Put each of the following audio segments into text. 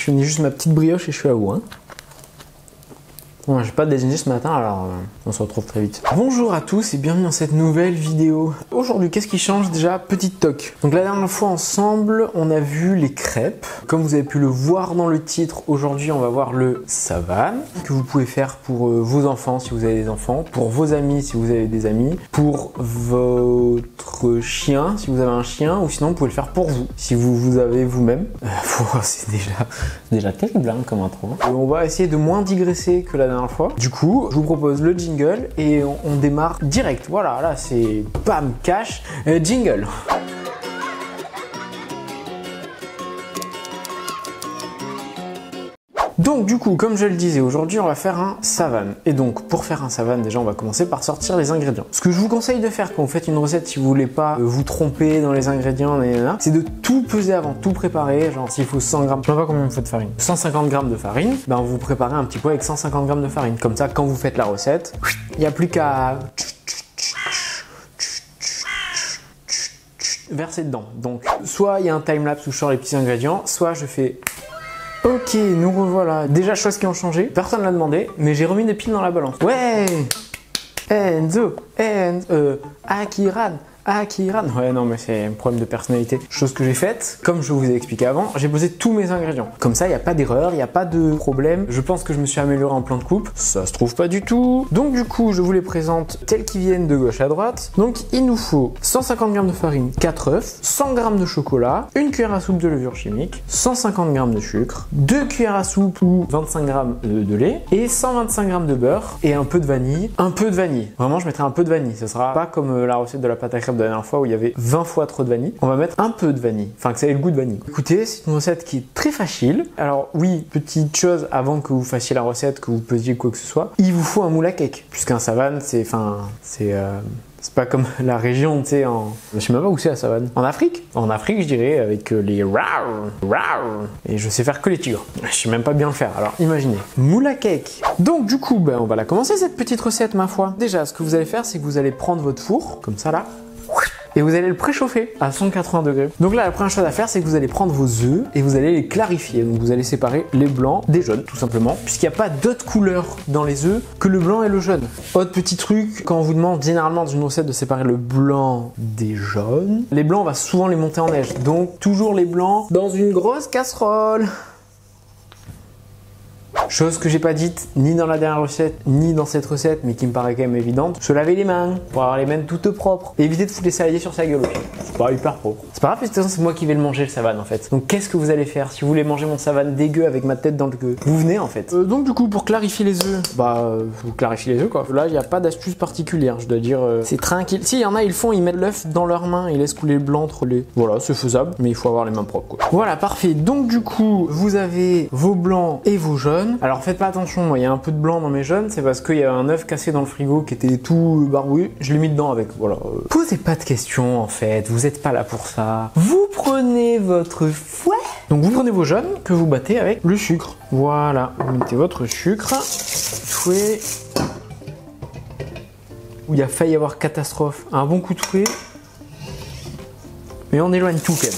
finis juste ma petite brioche et je suis à vous. Hein. Bon, j'ai pas déjeuné ce matin, alors on se retrouve très vite. Bonjour à tous et bienvenue dans cette nouvelle vidéo. Aujourd'hui, qu'est-ce qui change déjà? Petite toc. Donc la dernière fois ensemble, on a vu les crêpes. Comme vous avez pu le voir dans le titre, aujourd'hui on va voir le savane que vous pouvez faire pour vos enfants si vous avez des enfants, pour vos amis si vous avez des amis, pour votre chien si vous avez un chien, ou sinon vous pouvez le faire pour vous si vous avez vous-même. C'est déjà terrible hein, comme intro. On va essayer de moins digresser que la dernière fois. Du coup, je vous propose le jingle et on démarre direct. Voilà, là c'est bam, cash, jingle. Donc du coup, comme je le disais, aujourd'hui on va faire un savane. Et donc pour faire un savane, déjà on va commencer par sortir les ingrédients. Ce que je vous conseille de faire quand vous faites une recette, si vous voulez pas vous tromper dans les ingrédients, c'est de tout peser avant, tout préparer. Genre s'il faut 100 grammes, je sais pas combien il faut de farine, 150 grammes de farine, ben vous préparez un petit pot avec 150 grammes de farine. Comme ça, quand vous faites la recette, il n'y a plus qu'à verser dedans. Donc soit il y a un timelapse où je sors les petits ingrédients, soit je fais... Ok, nous revoilà. Déjà, choses qui ont changé. Personne ne l'a demandé, mais j'ai remis des piles dans la balance. Ouais, Enzo, Akiran. Ouais, non, mais c'est un problème de personnalité. Chose que j'ai faite, comme je vous ai expliqué avant, j'ai posé tous mes ingrédients. Comme ça, il n'y a pas d'erreur, il n'y a pas de problème. Je pense que je me suis amélioré en plan de coupe. Ça se trouve pas du tout. Donc, du coup, je vous les présente tels qu'ils viennent de gauche à droite. Donc, il nous faut 150 g de farine, 4 œufs, 100 g de chocolat, une cuillère à soupe de levure chimique, 150 g de sucre, 2 cuillères à soupe ou 25 g de lait et 125 g de beurre et un peu de vanille. Un peu de vanille. Vraiment, je mettrai un peu de vanille. Ce sera pas comme la recette de la pâte à crêpes de la dernière fois où il y avait 20 fois trop de vanille. On va mettre un peu de vanille, enfin que ça ait le goût de vanille. Écoutez, c'est une recette qui est très facile. Alors oui, petite chose avant que vous fassiez la recette, que vous pesiez quoi que ce soit, il vous faut un moule à cake, puisqu'un savane c'est pas comme la région, tu sais, je sais même pas où c'est la savane. En Afrique, je dirais, avec les rar. Et je sais faire que les tigres. Je sais même pas bien le faire, alors imaginez. Moule à cake. Donc du coup, on va la commencer cette petite recette, ma foi. Déjà, ce que vous allez faire, c'est que vous allez prendre votre four, comme ça là, et vous allez le préchauffer à 180 degrés. Donc là, la première chose à faire, c'est que vous allez prendre vos œufs et vous allez les clarifier. Donc vous allez séparer les blancs des jaunes, tout simplement, puisqu'il n'y a pas d'autre couleur dans les œufs que le blanc et le jaune. Autre petit truc, quand on vous demande généralement dans une recette de séparer le blanc des jaunes, les blancs, on va souvent les monter en neige. Donc toujours les blancs dans une grosse casserole. Chose que j'ai pas dite ni dans la dernière recette, ni dans cette recette, mais qui me paraît quand même évidente, se laver les mains pour avoir les mains toutes propres. Et éviter de foutre les saladiers sur sa gueule aussi. C'est pas hyper propre. C'est pas grave, parce que de toute façon, c'est moi qui vais le manger le savane en fait. Donc qu'est-ce que vous allez faire si vous voulez manger mon savane dégueu avec ma tête dans le queue? Vous venez en fait. Donc du coup, pour clarifier les œufs, vous clarifiez les œufs quoi. Là, il n'y a pas d'astuce particulière, je dois dire. C'est tranquille. Si, il y en a, ils mettent l'œuf dans leurs mains, ils laissent couler le blanc entre les. Voilà, c'est faisable, mais il faut avoir les mains propres quoi. Voilà, parfait. Donc du coup, vous avez vos blancs et vos jaunes. Alors faites pas attention, moi il y a un peu de blanc dans mes jaunes, c'est parce qu'il y a un œuf cassé dans le frigo qui était tout barbouillé, je l'ai mis dedans avec, voilà. Posez pas de questions en fait, vous êtes pas là pour ça. Vous prenez votre fouet, donc vous prenez vos jaunes que vous battez avec le sucre. Voilà, vous mettez votre sucre, fouet, où il a failli y avoir catastrophe, un bon coup de fouet, mais on éloigne tout quand même.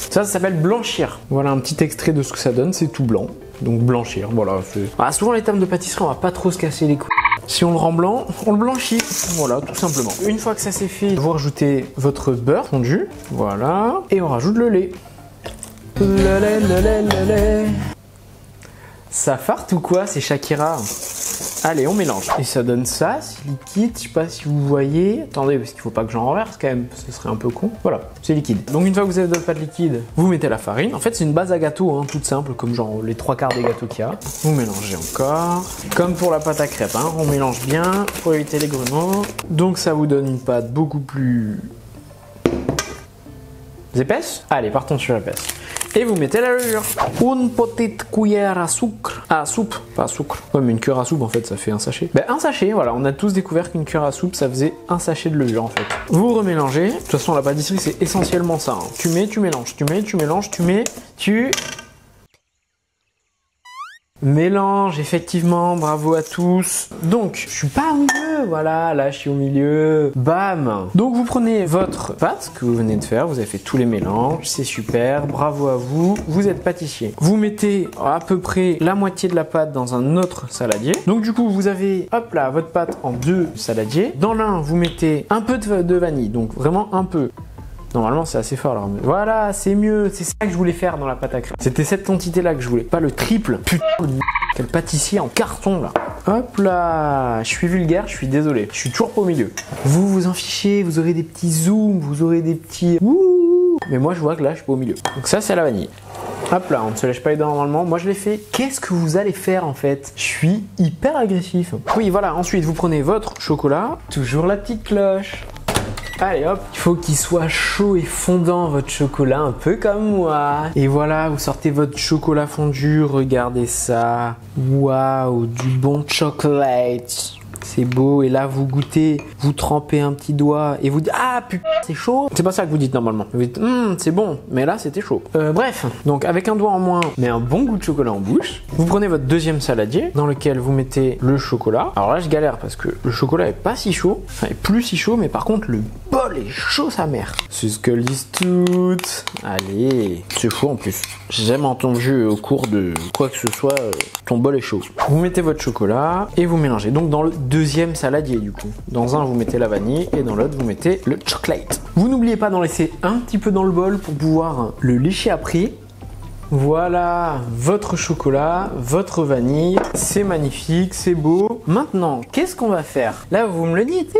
Ça s'appelle blanchir. Voilà un petit extrait de ce que ça donne, c'est tout blanc. Donc blanchir, voilà. Souvent les termes de pâtisserie, on va pas trop se casser les couilles. Si on le rend blanc, on le blanchit. Voilà, tout simplement. Une fois que ça c'est fait, vous rajoutez votre beurre fondu. Voilà. Et on rajoute le lait. Le lait. Ça farte ou quoi? C'est Shakira. Allez, on mélange. Et ça donne ça, c'est liquide, je sais pas si vous voyez. Attendez, parce qu'il faut pas que j'en renverse quand même, ce serait un peu con. Voilà, c'est liquide. Donc une fois que vous avez votre pâte liquide, vous mettez la farine. En fait, c'est une base à gâteau, hein, toute simple, comme genre les 3/4 des gâteaux qu'il y a. Vous mélangez encore. Comme pour la pâte à crêpes, hein, on mélange bien pour éviter les grumeaux. Donc ça vous donne une pâte beaucoup plus épaisse. Allez, partons sur l'épaisse. Et vous mettez la levure. Une petite cuillère à sucre. À soupe, pas à sucre. Ouais, mais une cuillère à soupe, en fait, ça fait un sachet. Un sachet, voilà. On a tous découvert qu'une cuillère à soupe, ça faisait un sachet de levure, en fait. Vous remélangez. De toute façon, la pâtisserie, c'est essentiellement ça. Hein. Tu mets, tu mélanges. Tu mets, tu mélanges. Tu mets, tu... Mélange, effectivement, bravo à tous. Donc, je suis pas au milieu, voilà, là je suis au milieu. Bam. Donc vous prenez votre pâte que vous venez de faire, vous avez fait tous les mélanges, c'est super, bravo à vous, vous êtes pâtissier. Vous mettez à peu près la moitié de la pâte dans un autre saladier. Donc du coup, vous avez, hop là, votre pâte en 2 saladiers. Dans l'un, vous mettez un peu de vanille, donc vraiment un peu. Normalement, c'est assez fort. Alors. Voilà, c'est mieux. C'est ça que je voulais faire dans la pâte à crème. C'était cette quantité-là que je voulais. Pas le triple. Putain, quel pâtissier en carton, là. Hop là. Je suis vulgaire, je suis désolé. Je suis toujours pas au milieu. Vous vous en fichez, vous aurez des petits zooms, vous aurez des petits... Ouh. Mais moi, je vois que là, je suis pas au milieu. Donc ça, c'est la vanille. Hop là, on ne se lèche pas les dents normalement. Moi, je l'ai fait. Qu'est-ce que vous allez faire, en fait? Je suis hyper agressif. Oui, voilà. Ensuite, vous prenez votre chocolat. Toujours la petite cloche. Allez hop, il faut qu'il soit chaud et fondant votre chocolat, un peu comme moi. Et voilà, vous sortez votre chocolat fondu, regardez ça. Waouh, du bon chocolate. C'est beau, et là vous goûtez, vous trempez un petit doigt et vous dites ah putain c'est chaud. C'est pas ça que vous dites normalement. Vous dites c'est bon, mais là c'était chaud. Bref, donc avec un doigt en moins, mais un bon goût de chocolat en bouche, vous prenez votre deuxième saladier dans lequel vous mettez le chocolat. Alors là je galère parce que le chocolat est pas si chaud, enfin est plus si chaud, mais par contre le bol est chaud sa mère. C'est ce qu'elles disent toutes. Allez, c'est chaud en plus. J'ai jamais entendu au cours de quoi que ce soit, ton bol est chaud. Vous mettez votre chocolat et vous mélangez. Donc dans le deuxième saladier du coup. Dans un vous mettez la vanille et dans l'autre vous mettez le chocolate. Vous n'oubliez pas d'en laisser un petit peu dans le bol pour pouvoir le lécher après. Voilà votre chocolat, votre vanille, c'est magnifique, c'est beau. Maintenant, qu'est-ce qu'on va faire? Là, vous me le dites,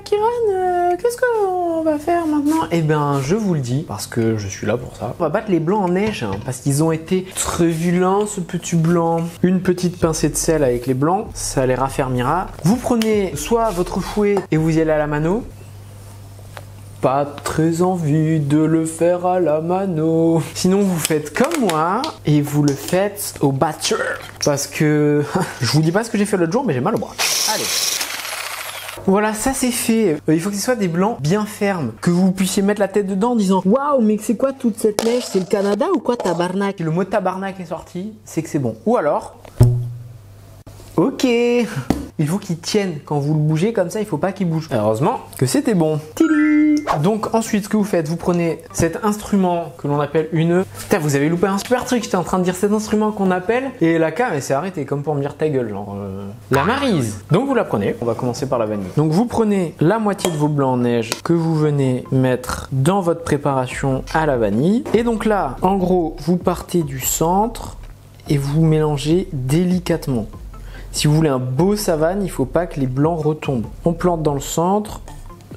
Kiran, qu'est-ce qu'on va faire maintenant? Eh bien, je vous le dis, parce que je suis là pour ça. On va battre les blancs en neige, hein, parce qu'ils ont été très vilains, ce petit blanc. Une petite pincée de sel avec les blancs, ça les raffermira. Vous prenez soit votre fouet et vous y allez à la mano. Pas très envie de le faire à la mano. Sinon, vous faites comme moi et vous le faites au batteur. Parce que je vous dis pas ce que j'ai fait l'autre jour, mais j'ai mal au bras. Allez. Voilà, ça c'est fait. Il faut que ce soit des blancs bien fermes. Que vous puissiez mettre la tête dedans en disant waouh, mais c'est quoi toute cette neige? C'est le Canada ou quoi, tabarnak? Le mot tabarnak est sorti, c'est que c'est bon. Ou alors, ok. Il faut qu'il tienne quand vous le bougez comme ça, il faut pas qu'il bouge. Heureusement que c'était bon. Tili. Donc ensuite, ce que vous faites, vous prenez cet instrument que l'on appelle une... Putain, vous avez loupé un super truc, j'étais en train de dire cet instrument qu'on appelle, et la cam, elle s'est arrêtée, comme pour me dire ta gueule, genre... La maryse. Donc vous la prenez, on va commencer par la vanille. Donc vous prenez la moitié de vos blancs en neige que vous venez mettre dans votre préparation à la vanille. Et donc là, en gros, vous partez du centre et vous mélangez délicatement. Si vous voulez un beau savane, il ne faut pas que les blancs retombent. On plante dans le centre,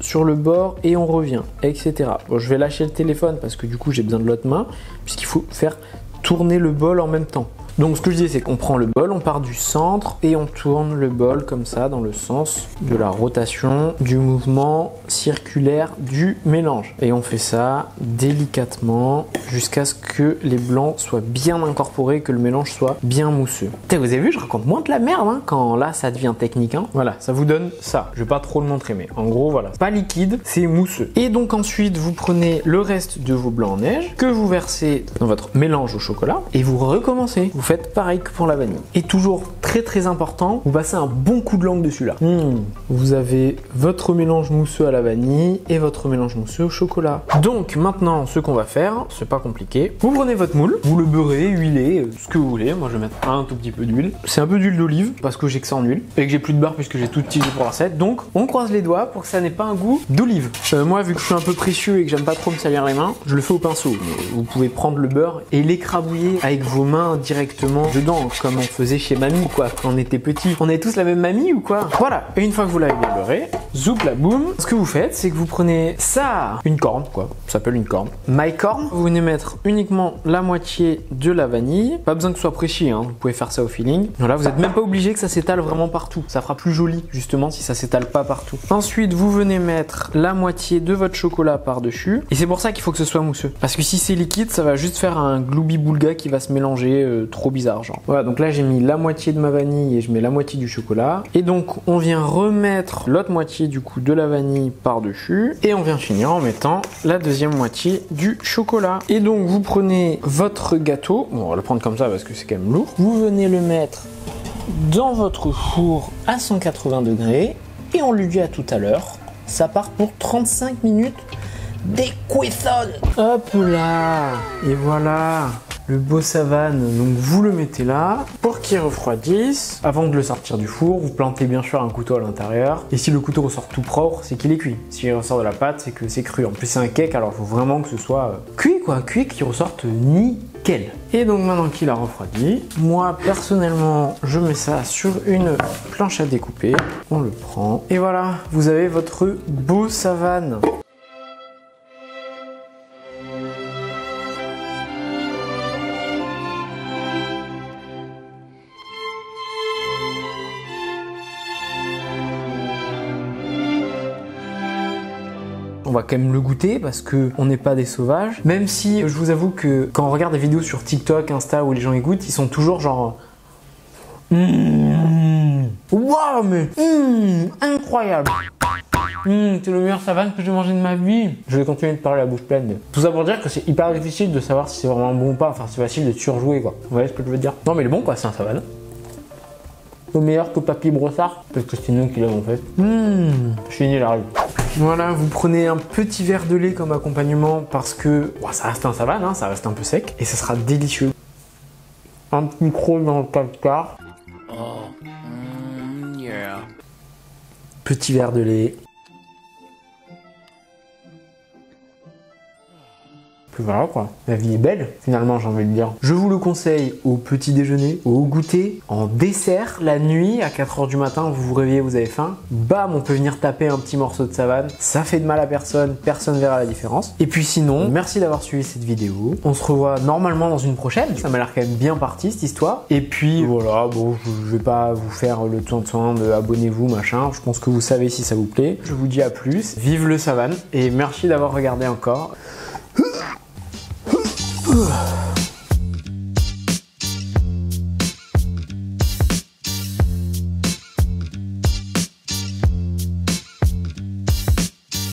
sur le bord et on revient, etc. Bon, je vais lâcher le téléphone parce que du coup j'ai besoin de l'autre main, puisqu'il faut faire tourner le bol en même temps. Donc ce que je disais, c'est qu'on prend le bol, on part du centre et on tourne le bol comme ça dans le sens de la rotation, du mouvement circulaire du mélange. Et on fait ça délicatement jusqu'à ce que les blancs soient bien incorporés, que le mélange soit bien mousseux. Putain, vous avez vu, je raconte moins de la merde hein, quand là ça devient technique. Hein. Voilà, ça vous donne ça. Je vais pas trop le montrer, mais en gros voilà, pas liquide, c'est mousseux. Et donc ensuite, vous prenez le reste de vos blancs en neige que vous versez dans votre mélange au chocolat et vous recommencez. Vous faites pareil que pour la vanille. Et toujours très important, vous passez un bon coup de langue dessus là. Vous avez votre mélange mousseux à la vanille et votre mélange mousseux au chocolat. Donc maintenant, ce qu'on va faire, c'est pas compliqué. Vous prenez votre moule, vous le beurrez, huilez, ce que vous voulez. Moi, je vais mettre un tout petit peu d'huile. C'est un peu d'huile d'olive parce que j'ai que ça en huile et que j'ai plus de beurre puisque j'ai tout utilisé pour la recette. Donc, on croise les doigts pour que ça n'ait pas un goût d'olive. Moi, vu que je suis un peu précieux et que j'aime pas trop me salir les mains, je le fais au pinceau. Vous pouvez prendre le beurre et l'écrabouiller avec vos mains directement dedans, comme on faisait chez mamie, quoi, quand on était petit. On avait tous la même mamie ou quoi? Voilà. Et une fois que vous l'avez bien beurré, zoup la boum, ce que vous faites, c'est que vous prenez ça, une corne, quoi, ça s'appelle une corne. My corn, vous venez mettre uniquement la moitié de la vanille. Pas besoin que ce soit précis, hein, vous pouvez faire ça au feeling. Voilà, vous n'êtes même pas obligé que ça s'étale vraiment partout. Ça fera plus joli, justement, si ça s'étale pas partout. Ensuite, vous venez mettre la moitié de votre chocolat par-dessus. Et c'est pour ça qu'il faut que ce soit mousseux. Parce que si c'est liquide, ça va juste faire un gloubi-boulga qui va se mélanger trop trop bizarre genre. Voilà, donc là j'ai mis la moitié de ma vanille et je mets la moitié du chocolat. Et donc on vient remettre l'autre moitié du coup de la vanille par-dessus. Et on vient finir en mettant la deuxième moitié du chocolat. Et donc vous prenez votre gâteau, bon on va le prendre comme ça parce que c'est quand même lourd. Vous venez le mettre dans votre four à 180 degrés. Et on lui dit à tout à l'heure. Ça part pour 35 minutes des cuisson. Hop là. Et voilà. Le beau savane, donc vous le mettez là pour qu'il refroidisse. Avant de le sortir du four, vous plantez bien sûr un couteau à l'intérieur. Et si le couteau ressort tout propre, c'est qu'il est cuit. S'il ressort de la pâte, c'est que c'est cru. En plus c'est un cake, alors il faut vraiment que ce soit cuit quoi, cuit qu'il ressorte nickel. Et donc maintenant qu'il a refroidi, moi personnellement je mets ça sur une planche à découper. On le prend et voilà, vous avez votre beau savane. On va quand même le goûter parce que on n'est pas des sauvages. Même si je vous avoue que quand on regarde des vidéos sur TikTok, Insta où les gens y goûtent, ils sont toujours genre waouh mais incroyable. C'est le meilleur savane que j'ai mangé de ma vie. Je vais continuer de parler la bouche pleine. Tout ça pour dire que c'est hyper difficile de savoir si c'est vraiment bon ou pas. Enfin c'est facile de surjouer quoi. Vous voyez ce que je veux dire? Non mais il est bon quoi, c'est un savane. Au meilleur que Papy Brossard, parce que c'est nous qui l'avons fait. Je finis la rue. Voilà, vous prenez un petit verre de lait comme accompagnement parce que ça reste un savane, hein, ça reste un peu sec et ça sera délicieux. Un petit croc dans le placard. Yeah. Petit verre de lait. Puis voilà quoi, la vie est belle finalement j'ai envie de dire. Je vous le conseille au petit déjeuner, au goûter, en dessert, la nuit à 4h du matin, vous vous réveillez, vous avez faim, bam on peut venir taper un petit morceau de savane, ça fait de mal à personne, personne verra la différence. Et puis sinon, merci d'avoir suivi cette vidéo, on se revoit normalement dans une prochaine, ça m'a l'air quand même bien parti cette histoire. Et puis voilà, bon je vais pas vous faire le soin de abonnez-vous machin, je pense que vous savez si ça vous plaît. Je vous dis à plus, vive le savane et merci d'avoir regardé encore.